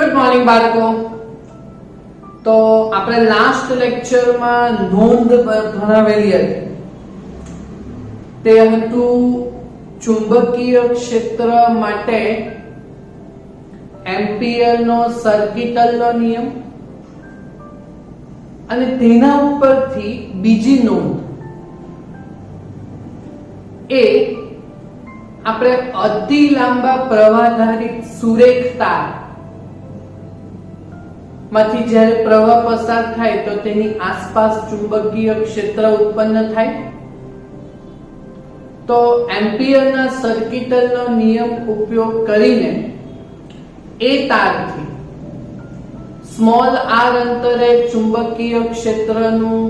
Good morning બાળકો. તો આપણે લાસ્ટ લેક્ચરમાં નોંધ ભણાવેલી હતી. તે હતું ચુંબકીય ક્ષેત્ર માટે એમ્પિયરનો સર્કિટલનો નિયમ અને તેના ઉપરથી બીજી નોંધ એ આપણે અતિ લાંબા પ્રવાહધારિત સુરેખ તાર માંથી જ્યારે પ્રવાહ પસાર થાય તો તેની આસપાસ ચુંબકીય ક્ષેત્ર ઉત્પન્ન થાય. તો એમ્પિયરના સર્કિટલનો નિયમ ઉપયોગ કરીને એ તારથી સ્મોલ આર અંતરે ચુંબકીય ક્ષેત્રનું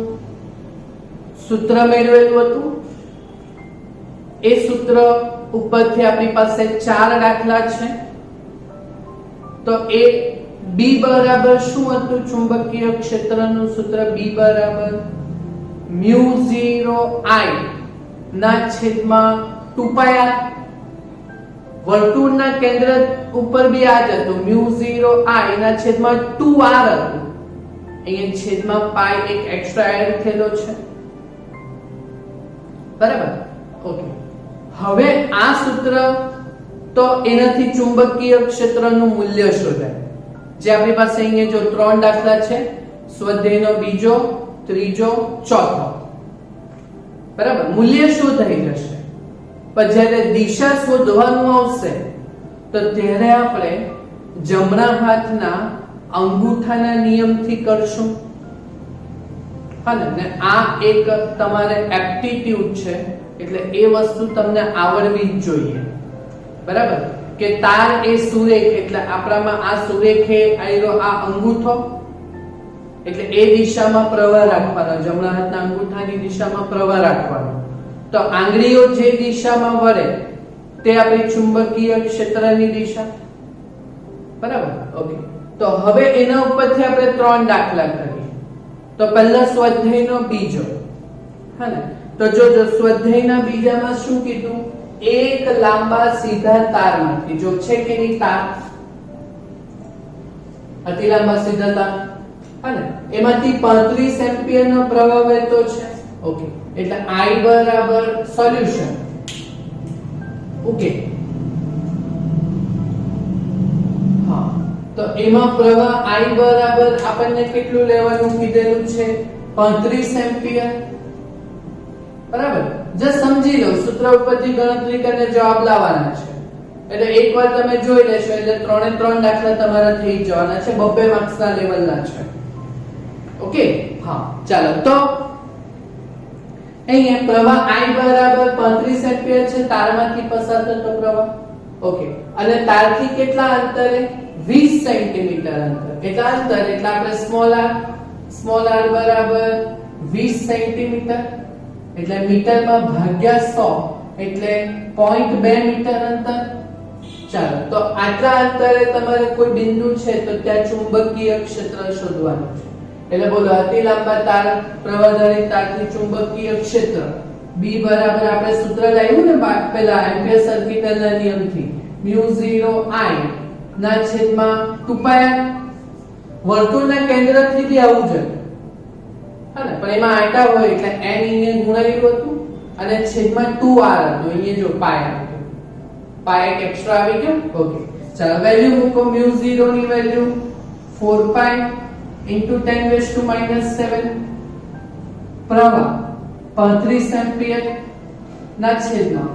સૂત્ર મેળવેલું હતું. એ સૂત્ર ઉપરથી આપણી પાસે 4 દાખલા છે. તો એ B બરાબર શું હતું? ચુંબકીય ક્ષેત્રનું સૂત્ર B બરાબર μ0I ના છેદમાં 2πr. વર્તુળના કેન્દ્ર ઉપર બી આ જ હતું, μ0I ના છેદમાં 2r હતું. અહીંયા છેદમાં પાઈ એક એક્સ્ટ્રા એડ થયેલો છે, બરાબર? ઓકે, હવે આ સૂત્ર તો એનાથી ચુંબકીય ક્ષેત્રનું મૂલ્ય શોધાય. જે આપણી પાસે અહીંયા જો 3 દાખલા છે, સ્વાધ્યાયનો બીજો, ત્રીજો, ચોથો, બરાબર? મૂલ્ય શું થઈ જશે? પણ જ્યારે દિશા શોધવાનું આવશે તો ત્યારે આપણે જમણા હાથના અંગૂઠાના નિયમથી કરશું. હા ને? આ એક તમારે એપ્ટિટ્યુડ છે, એટલે એ વસ્તુ તમને આવડવી જ જોઈએ, બરાબર? કે તાર એ સુરેખ, એટલે આપણામાં આ સુરેખે આયરો આ અંગૂઠો, એટલે એ દિશામાં પ્રવાહ રાખવાનો, જમણા હાથના અંગૂઠાની દિશામાં પ્રવાહ રાખવાનો. તો આંગળીઓ જે દિશામાં વળે તે આપણી ચુંબકીય ક્ષેત્રની દિશા, બરાબર? ઓકે, તો હવે એના ઉપરથી આપણે 3 દાખલા કરીએ. તો પહેલા સ્વાધ્યાયનો બીજો, હા ને? તો જો સ્વાધ્યાયના બીજામાં શું કીધું? એક લાંબા સીધા તારમાંથી, જો છે કે નહીં તાર, અતિ લાંબા સીધા તાર, હા ને? એમાંથી 35 એમ્પિયરનો પ્રવાહ વહેતો છે. ઓકે, એટલે I બરાબર સોલ્યુશન. ઓકે, હા, તો એમાં પ્રવાહ I બરાબર આપણને કેટલું લેવાનું કીધેલું છે? 35 એમ્પિયર, બરાબર? જસ્ટ સમજી લો, સૂત્ર ઉપરથી ગણતરી કરીને જવાબ લાવવાના છે. એટલે એકવાર તમે જોઈ લેશો એટલે 3 દાખલા તમારા થઈ જવાના છે, 2 માર્ક્સના લેવલના છે. ઓકે, હા, ચાલો. તો અહીંયા પ્રવાહ I બરાબર 35 એમ્પિયર છે, તારમાંથી પસાર થતો પ્રવાહ. ઓકે, અને તારથી કેટલા અંતરે? 20 સેન્ટીમીટર અંતર. એટલા અંતર એટલે આપણે સ્મોલ r બરાબર 20 સેન્ટીમીટર, એટલે મીટરમાં ભાગ્યા 100 એટલે 0.2 મીટર અંતર. ચાલો, તો આટલા અંતરે તમારે કોઈ બિંદુ છે તો ત્યાં ચુંબકીય ક્ષેત્ર શોધવાનું છે. એટલે બોલો, અતિ લાંબા તાર, પ્રવાહધારી તારથી ચુંબકીય ક્ષેત્ર B બરાબર આપણે સૂત્ર લાવ્યું ને પેલા એમ્પિયર સર્કિટલના નિયમથી, μ0I ના છેદમાં 2πr. વર્તુળના કેન્દ્રથી બી આવું જ, હા ને? પણ એમાં આંટા હોય એટલે n અહીંયા ગુણાયેલું હતું અને છેદમાં 2r હતું. અહીંયા જો પાઈ હતું, પાઈ એક એક્સ્ટ્રા આવી ગયો. ઓકે, ચાલો વેલ્યુ મૂકો. μ0 ની વેલ્યુ 4π * 10⁻⁻⁷. પ્રવાહ 35 એમ્પિયર ના છેદમાં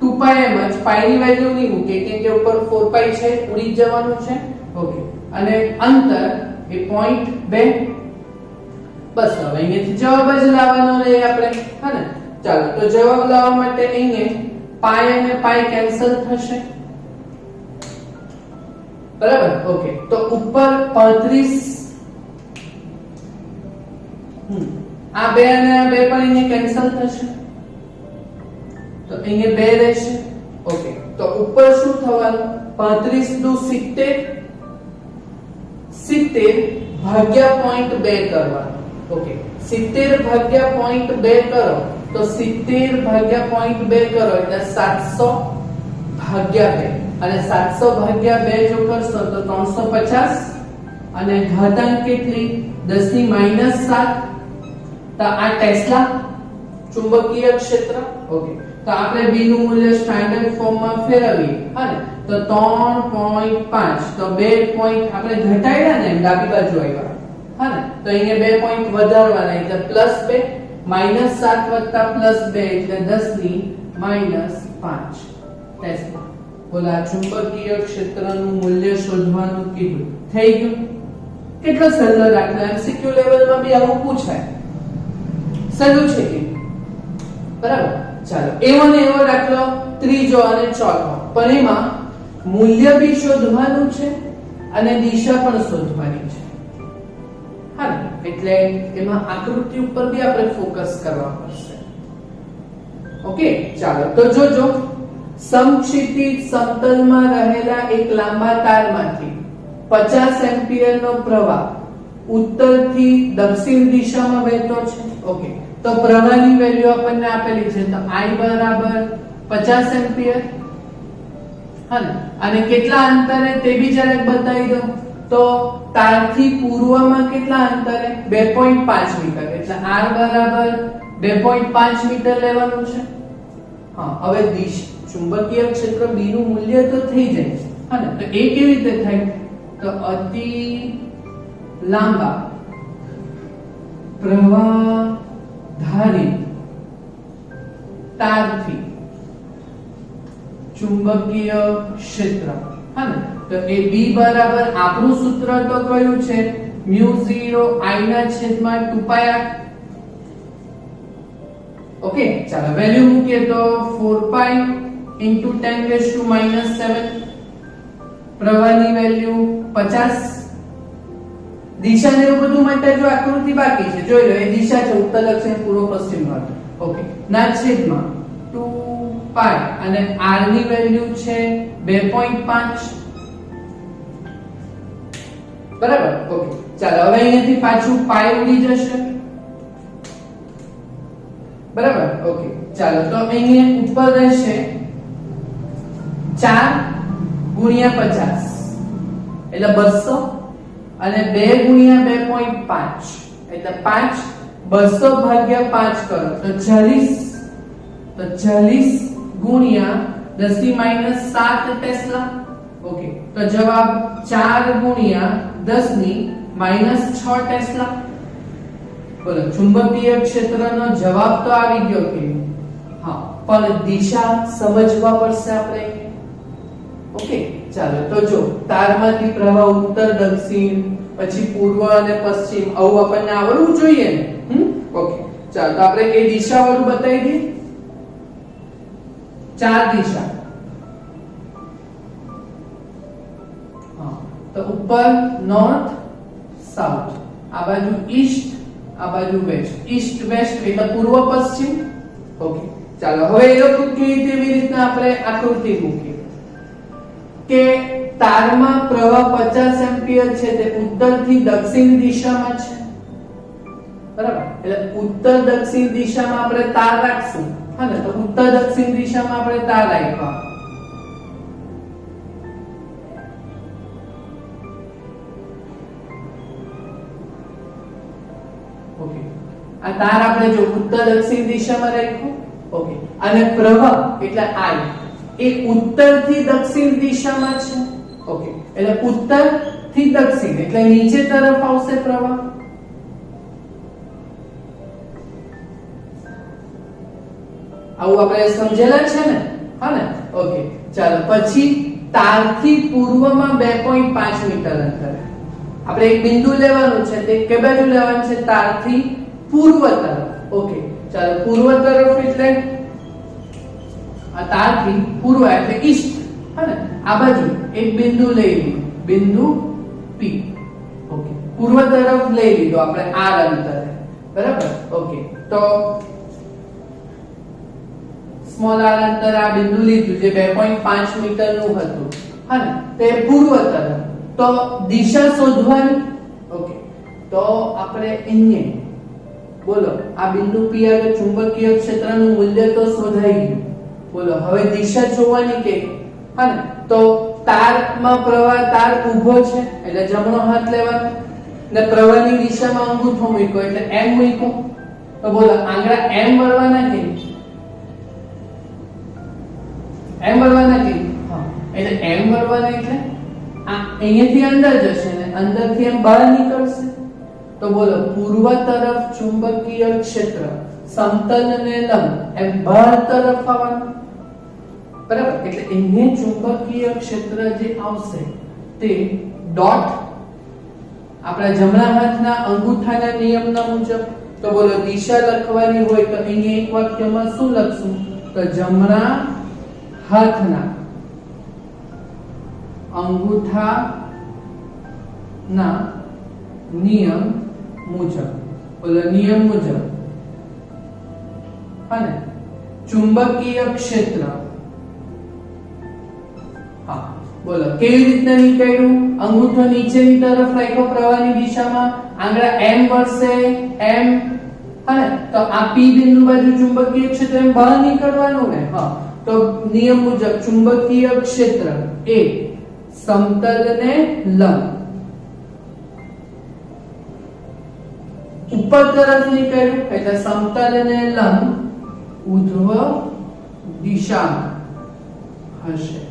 2π. એમ જ પાઈ ની વેલ્યુ નહીં મૂકે કેમ કે ઉપર 4π છે, ઉડી જવાનું છે. ઓકે, અને અંતર એ 0.2. બસ, હવે અહીંયાથી જવાબ જ લાવવાનો રહે આપણે, હા ને? ચાલો, તો જવાબ લાવવા માટે અહીંયા પાઈ અને પાઈ કેન્સલ થશે, બરાબર? ઓકે, તો ઉપર 35, આ 2 અને આ 2 પણ અહીંયા કેન્સલ થશે, તો અહીંયા 2 રહેશે. ઓકે, તો ઉપર શું થવાનું? 35 દુ 70, 70 ભાગ્યા 0.2 કરવાનું. ઓકે, 70 ભાગ્યા 0.2 કરો તો 70 ભાગ્યા 0.2 કરો એટલે 700 ભાગ્યા 2. અને 700 ભાગ્યા 2 જો કરશો તો 350 અને ઘાતાંક કેટલી 10 ની -7 તો આ ટેસ્લા ચુંબકીય ક્ષેત્ર ઓકે તો આપણે b નું મૂલ્ય સ્ટાન્ડર્ડ ફોર્મમાં ફેરવીએ હા તો 3.5 તો 2 પોઈન્ટ આપણે ઘટાડ્યા ને ડાબી બાજુ આવ્યા હા ને તો અહીંયા 2 પોઈન્ટ વધારવાના એટલે +2 -7 +2 એટલે 10 ની -5 ટેસ્લા બોલા ચુંબકીય ક્ષેત્રનું મૂલ્ય શોધવાનું કીધું થઈ ગયું કેટલો સરળ દાખલો MCQ લેવલમાં બી આવું પૂછાય સહેલું છે કે બરાબર ચાલો એવો ને એવો દાખલો ત્રીજો અને ચોથો પણ એમાં મૂલ્ય બી શોધવાનું છે અને દિશા પણ શોધવાની છે હા એટલે એમાં આકૃતિ ઉપર બી આપણે ફોકસ કરવા પડશે ઓકે ચાલો તો જોજો સમક્ષિતિજ સમતલમાં રહેલા એક લાંબા તારમાંથી 50 એમ્પિયર નો પ્રવાહ ઉત્તરથી દક્ષિણ દિશામાં વહેતો છે ઓકે તો પ્રવાહની વેલ્યુ આપણને આપેલી છે તો I બરાબર 50 એમ્પિયર હા અને કેટલા અંતરે તે બી જરાક બતાવી દો તો તારથી પૂર્વમાં કેટલા અંતરે 2.5 મીટર એટલે R બરાબર 2.5 મીટર લેવાનું છે હા હવે દિશા ચુંબકીય ક્ષેત્ર B નું મૂલ્ય તો થઈ જાય હા ને તો એ કેવી રીતે થાય તો અતિ લાંબા પ્રવાહધારી તારથી ચુંબકીય ક્ષેત્ર હા ને તો એ B બરાબર આપણું સૂત્ર તો કયું છે μ0 I ના છેદમાં 2πr ઓકે ચાલો વેલ્યુ મૂકીએ તો 4π into 10⁻⁷ પ્રવાહની વેલ્યુ 50 દિશા ને બધું માટે જો આકૃતિ બાકી છે જોઈ લો એ દિશા છે ઉત્તર દક્ષિણ પૂર્વ પશ્ચિમ ભાગ ઓકે ના છેદમાં 2π અને r ની વેલ્યુ છે 2.5 બરાબર ઓકે ચાલો હવે અહીંયાથી પાછું પાઈ ઉડી જશે બરાબર ઓકે ચાલો તો અહીંયા ઉપર રહેશે 4 ગુણ્યા 50 એટલે 200 અને 2 ગુણ્યા 2.5 એટલે 5 200 ભાગ્યા 5 કરો તો 40 ગુણ્યા 10 ની -7 ટેસ્લા ઓકે તો જવાબ 4 ગુણ્યા 10 ની -6 ટેસ્લા બોલો ચુંબકીય ક્ષેત્રનો જવાબ તો આવી ગયો કે હા પણ દિશા સમજવા પડશે આપણે ઓકે ચાલો તો જો તારમાંથી પ્રવાહ ઉત્તર દક્ષિણ પછી પૂર્વ અને પશ્ચિમ આવું આપણને આવડવું જોઈએ ને ઓકે ચાલો તો આપણે એ દિશા વાળું બતાવી દઈએ 4 દિશા હા તો ઉપર નોર્થ સાઉથ આ બાજુ ઈસ્ટ આ બાજુ વેસ્ટ ઈસ્ટ વેસ્ટ એટલે પૂર્વ પશ્ચિમ ઓકે ચાલો હવે એ લોકો કેવી રીતના આપણે આકૃતિ મૂકીએ કે તારમાં પ્રવાહ 50 એમ્પિયર છે તે ઉત્તરથી દક્ષિણ દિશામાં છે બરાબર એટલે ઉત્તર દક્ષિણ દિશામાં આપણે તાર રાખશું હા ને તો ઉત્તર દક્ષિણ દિશામાં આપણે તાર રાખ્યા ઓકે આ તાર આપણે જો ઉત્તર દક્ષિણ દિશામાં રાખ્યું ઓકે અને પ્રવાહ એટલે I એ ઉત્તરથી દક્ષિણ દિશામાં છે ઓકે એટલે ઉત્તર થી દક્ષિણ એટલે નીચે તરફ આવશે પ્રવાહ આવું આપણે સમજેલા છે ને હા ને ઓકે ચાલો પછી તારથી પૂર્વમાં 2.5 મીટર અંતરે આપણે એક બિંદુ લેવાનું છે તે કે બાજુ લેવાનું છે તારથી પૂર્વ તરફ ઓકે ચાલો પૂર્વ તરફ એટલે આ તારથી પૂર્વ એટલે ઈસ્ટ હા ને આ બાજુ એક બિંદુ લઈ લીધું બિંદુ P ઓકે પૂર્વ તરફ લઈ લીધો આપણે r અંતરે બરાબર ઓકે તો સ્મોલ r અંતર આ બિંદુ લીધું જે 2.5 મીટર નું હતું હા ને તે પૂર્વ તરફ તો દિશા શોધવાની ઓકે તો આપણે અહીંયા બોલો આ બિંદુ P આગળ ચુંબકીય ક્ષેત્રનું મૂલ્ય તો શોધાઈ ગયું બોલો હવે દિશા જોવાની કે હા ને તો તારમાં પ્રવાહ તાર ઊભો છે એટલે જમણો હાથ લેવાનો ને પ્રવાહની દિશામાં અંગૂઠો મૂક્યો એટલે એમ મૂક્યો તો બોલો આંગળા એમ વળવાના કે એમ વળવાના કે હા એટલે એમ વળવાના એટલે આ અહીંયાથી અંદર જશે ને અંદરથી એમ બહાર નીકળશે તો બોલો પૂર્વ તરફ ચુંબકીય ક્ષેત્ર સમતલ ને લંબ એમ બહાર તરફ આવવાનું બરાબર એટલે અહીંયા ચુંબકીય ક્ષેત્ર જે આવશે તે ડોટ આપણા જમણા હાથના અંગૂઠાના નિયમના મુજબ તો બોલો દિશા લખવાની હોય તો અહીંયા એક વાક્યમાં શું લખશું તો જમણા હાથના અંગૂઠા ના નિયમ મુજબ બોલો નિયમ મુજબ અને ચુંબકીય ક્ષેત્ર હા બોલો કેવી રીતના નીકળ્યું અંગૂઠો નીચેની તરફ રાખ્યો પ્રવાહની દિશામાં આંગળા એમ વળશે એમ હા તો આ P બિંદુ બાજુ ચુંબકીય ક્ષેત્ર એમ બહાર નીકળવાનું ને હા તો નિયમ મુજબ ચુંબકીય ક્ષેત્ર એ સમતલ ને લંબ ઉપર તરફ નીકળ્યું એટલે સમતલ ને લંબ ઉધ્વ દિશામાં હશે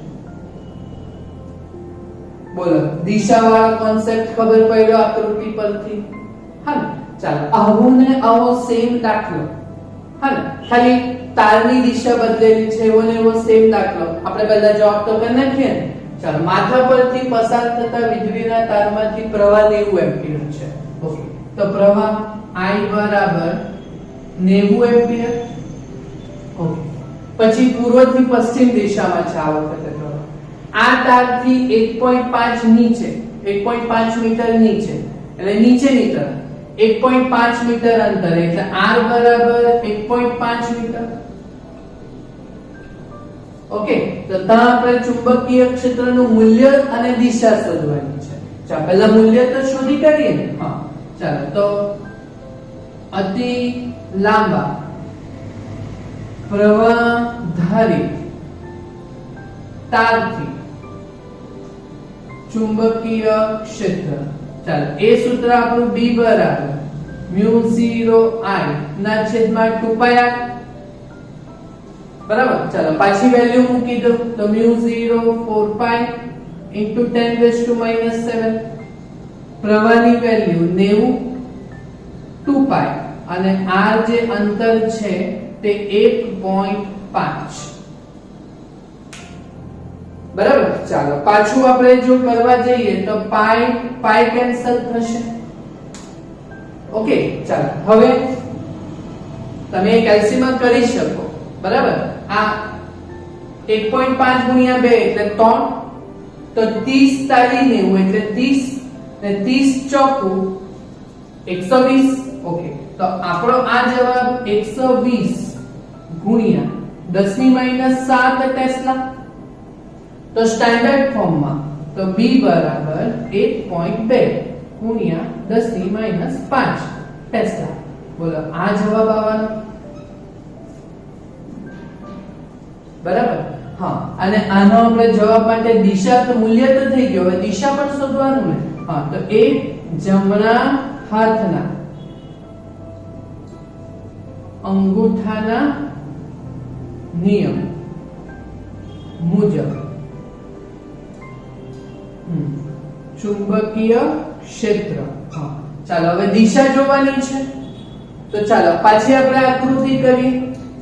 બોલો દિશાવાળો કોન્સેપ્ટ ખબર પડ્યો આકૃતિ પરથી હા ચાલો આવો ને આવો સેમ દાખલો હા ખાલી તારની દિશા બદલેલી છે એવો ને એવો સેમ દાખલો આપણે પહેલા જવાબ તો કરી નાખીએ ને ચાલો માથા પરથી પસાર થતા વીજળીના તારમાંથી પ્રવાહ 90 એમ્પિયર છે ઓકે તો પ્રવાહ I બરાબર 90 એમ્પિયર ઓકે પછી પૂર્વથી પશ્ચિમ દિશામાં છે આ વખતે આ તારથી 1.5 નીચે 1.5 મીટર નીચે એટલે નીચેની તરફ 1.5 મીટર અંતર એટલે r બરાબર 1.5 મીટર ઓકે તો ત્યાં આપણે ચુંબકીય ક્ષેત્રનું મૂલ્ય અને દિશા શોધવાની છે ચાલો પહેલા મૂલ્ય તો શોધી કાઢીએ ને હા ચાલો તો અતિ લાંબા પ્રવાહધારી તારથી ચુંબકીય ક્ષેત્ર ચાલો એ સૂત્ર આપણું B બરાબર μ0I ના છેદમાં 2πr બરાબર ચાલો પાછી વેલ્યુ મૂકી દો તો μ0 4π into 10⁻⁻⁷ પ્રવાહની વેલ્યુ 90 2π અને r જે અંતર છે તે 1.5 બરાબર ચાલો પાછું આપણે જો કરવા જઈએ તો પાઈ કેન્સલ થશે ઓકે ચાલો હવે તમે એક એલસીએમ કરી શકો બરાબર આ 1.5 ગુણ્યા 2 એટલે 3 તો 30 તારી 90 એટલે 30 ને 30 ચોકું 120 ઓકે તો આપણો આ જવાબ 120 ગુણ્યા 10⁻⁷ ટેસ્લા તો સ્ટાન્ડર્ડ ફોર્મમાં તો B બરાબર 1.2 ગુણ્યા 10⁻⁵ ટેસ્લા બોલો આ જવાબ આવવાનો બરાબર હા અને આનો આપણે જવાબ માટે દિશા તો મૂલ્ય તો થઈ ગયો હવે દિશા પણ શોધવાનું ને હા તો એ જમણા હાથના અંગૂઠાના નિયમ મુજબ ચુંબકીય ક્ષેત્ર હા ચાલો હવે દિશા જોવાની છે તો ચાલો પાછી આપણે આકૃતિ કરીએ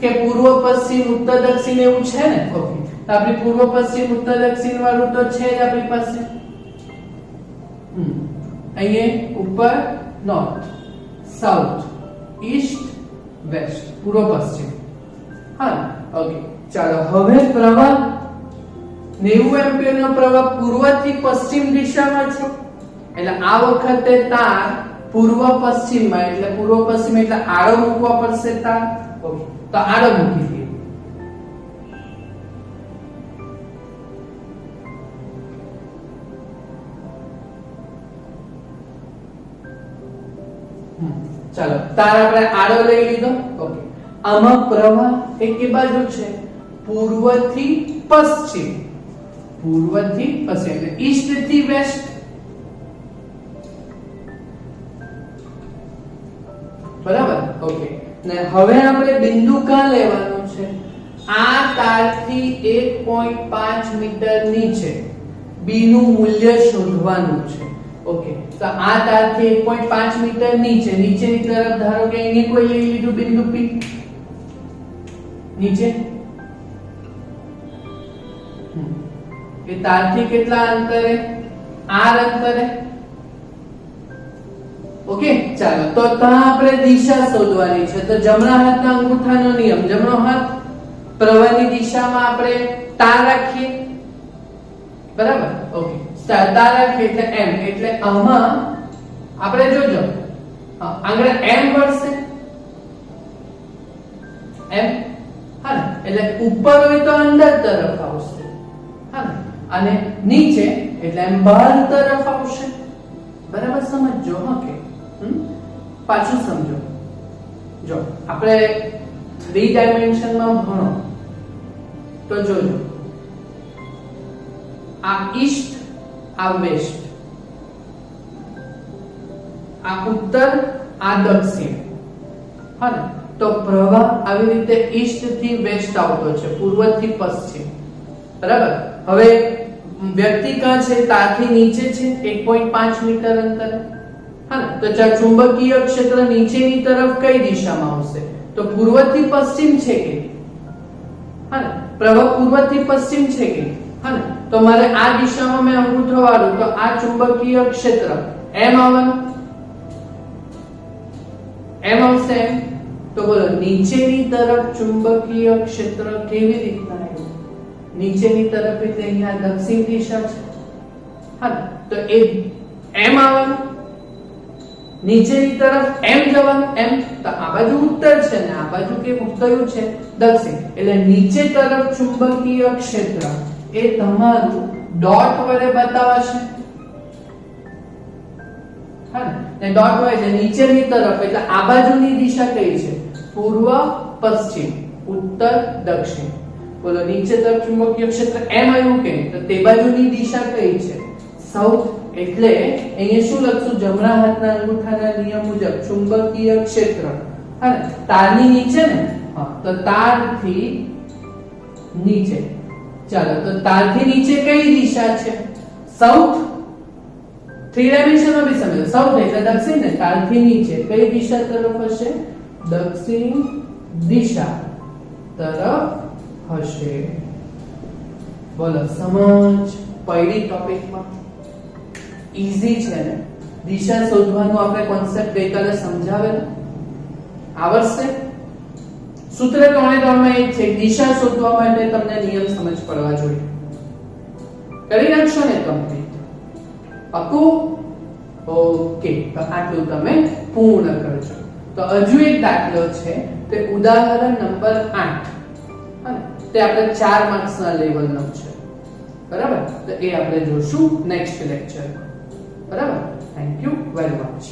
કે પૂર્વ પશ્ચિમ ઉત્તર દક્ષિણ એવું છે ને ઓકે તો આપણી પૂર્વ પશ્ચિમ ઉત્તર દક્ષિણ વાળું તો છે જ આપણી પાસે અહીંયા ઉપર નોર્થ સાઉથ ઈસ્ટ વેસ્ટ પૂર્વ પશ્ચિમ હા ઓકે ચાલો હવે પ્રવાહ 90 એમ્પિયર નો પ્રવાહ પૂર્વથી પશ્ચિમ દિશામાં છે એટલે આ વખતે તાર પૂર્વ પશ્ચિમમાં એટલે પૂર્વ પશ્ચિમ એટલે આડો મૂકવા પડશે તાર ઓકે તો આડો મૂકી દઈએ ચાલો તાર આપણે આડો લઈ લીધો ઓકે આમાં પ્રવાહ એક બાજુ છે પૂર્વથી પશ્ચિમ પૂર્વથી પશ્ચિમ એટલે ઈસ્ટ થી વેસ્ટ. બરાબર. ઓકે. ને હવે આપણે બિંદુ ક્યાં લેવાનું છે? આ તારથી 1.5 મીટર નીચે બી નું મૂલ્ય શોધવાનું છે. ઓકે, તો આ તારથી 1.5 મીટર નીચે નીચેની તરફ ધારો કે અહીં કોઈ લઈ લીધું બિંદુ P નીચે. એ તારથી કેટલા અંતરે? r અંતરે. ઓકે, ચાલો તો ત્યાં આપણે દિશા શોધવાની છે. તો જમણા હાથના અંગૂઠાનો નિયમ, જમણો હાથ પ્રવાહની દિશામાં આપણે તાર રાખીએ. બરાબર. ઓકે, તાર રાખીએ એટલે m, એટલે આમાં આપણે જોજો આંગળે m વળશે. m, હા ને, એટલે ઉપર હોય તો અંદર તરફ આવશે, હા ને, અને નીચે એટલે એમ બહાર તરફ આવશે. બરાબર સમજજો. ઓકે, પાછું સમજો. જો આપણે 3 ડાયમેન્શનમાં ભણો તો જોજો, આ ઈસ્ટ, આ વેસ્ટ, આ ઉત્તર, આ દક્ષિણ, હા ને, તો પ્રવાહ આવી રીતે ઈસ્ટ થી વેસ્ટ આવતો છે, પૂર્વ થી પશ્ચિમ. બરાબર. હવે વ્યક્તિ ક્યાં છે? તારથી નીચે છે 1.5 મીટર અંતરે, હા ને, તો ચુંબકીય ક્ષેત્ર નીચેની તરફ કઈ દિશામાં આવશે? તો પૂર્વ થી પશ્ચિમ છે કે, હા ને, પ્રવાહ પૂર્વ થી પશ્ચિમ છે કે, હા ને, તો મારે આ દિશામાં મેં અંગૂઠો વાળું તો આ ચુંબકીય ક્ષેત્ર એમ આવવાનું, એમ આવશે. એમ તો બોલો નીચેની તરફ ચુંબકીય ક્ષેત્ર કેવી રીતના આવ્યું? નીચેની તરફ એટલે અહીંયા દક્ષિણ દિશા છે, હા ને, તો એ એમ આવવાનું, નીચેની તરફ એમ જવાનું. એમ તો આ બાજુ ઉત્તર છે ને આ બાજુ કેવું કયું છે? દક્ષિણ. એટલે નીચે તરફ ચુંબકીય ક્ષેત્ર એ તમારું ડોટ વડે બતાવાશે, હા ને, ડોટ વડે એટલે નીચેની તરફ એટલે આ બાજુની દિશા કઈ છે? પૂર્વ, પશ્ચિમ, ઉત્તર, દક્ષિણ. બોલો નીચે તરફ ચુંબકીય ક્ષેત્ર એમ આવ્યું કે તો તે બાજુની દિશા કઈ છે? સાઉથ. એટલે અહીંયા શું લખશું? જમણા હાથના અંગૂઠાના નિયમ મુજબ ચુંબકીય ક્ષેત્ર, હા ને, તારની નીચે ને, હા, તો તારથી નીચે. ચાલો, તો તારથી નીચે કઈ દિશા છે? સાઉથ. 3 ડાયમેન્શનમાં બી સમજો. સાઉથ એટલે દક્ષિણ ને, તારથી નીચે કઈ દિશા તરફ હશે? દક્ષિણ દિશા તરફ હશે. બોલો સમજ પડી ટોપિકમાં? ઈઝી છે ને? દિશા શોધવાનો આપણે કોન્સેપ્ટ ગઈકાલે સમજાવેલો, આવડશે. સૂત્ર 3 માં એક છે, દિશા શોધવા માટે તમને નિયમ સમજ પડવા જોઈએ. કરી નાખશો ને કમ્પ્લીટ? પાકું? ઓકે, તો આટલું તમે પૂર્ણ કરજો. તો હજુ એક દાખલો છે, તે ઉદાહરણ નંબર 8, તે આપણે 4 માર્ક્સના લેવલનો છે. બરાબર. તો એ આપણે જોશું નેક્સ્ટ લેક્ચરમાં. બરાબર. Thank you very much.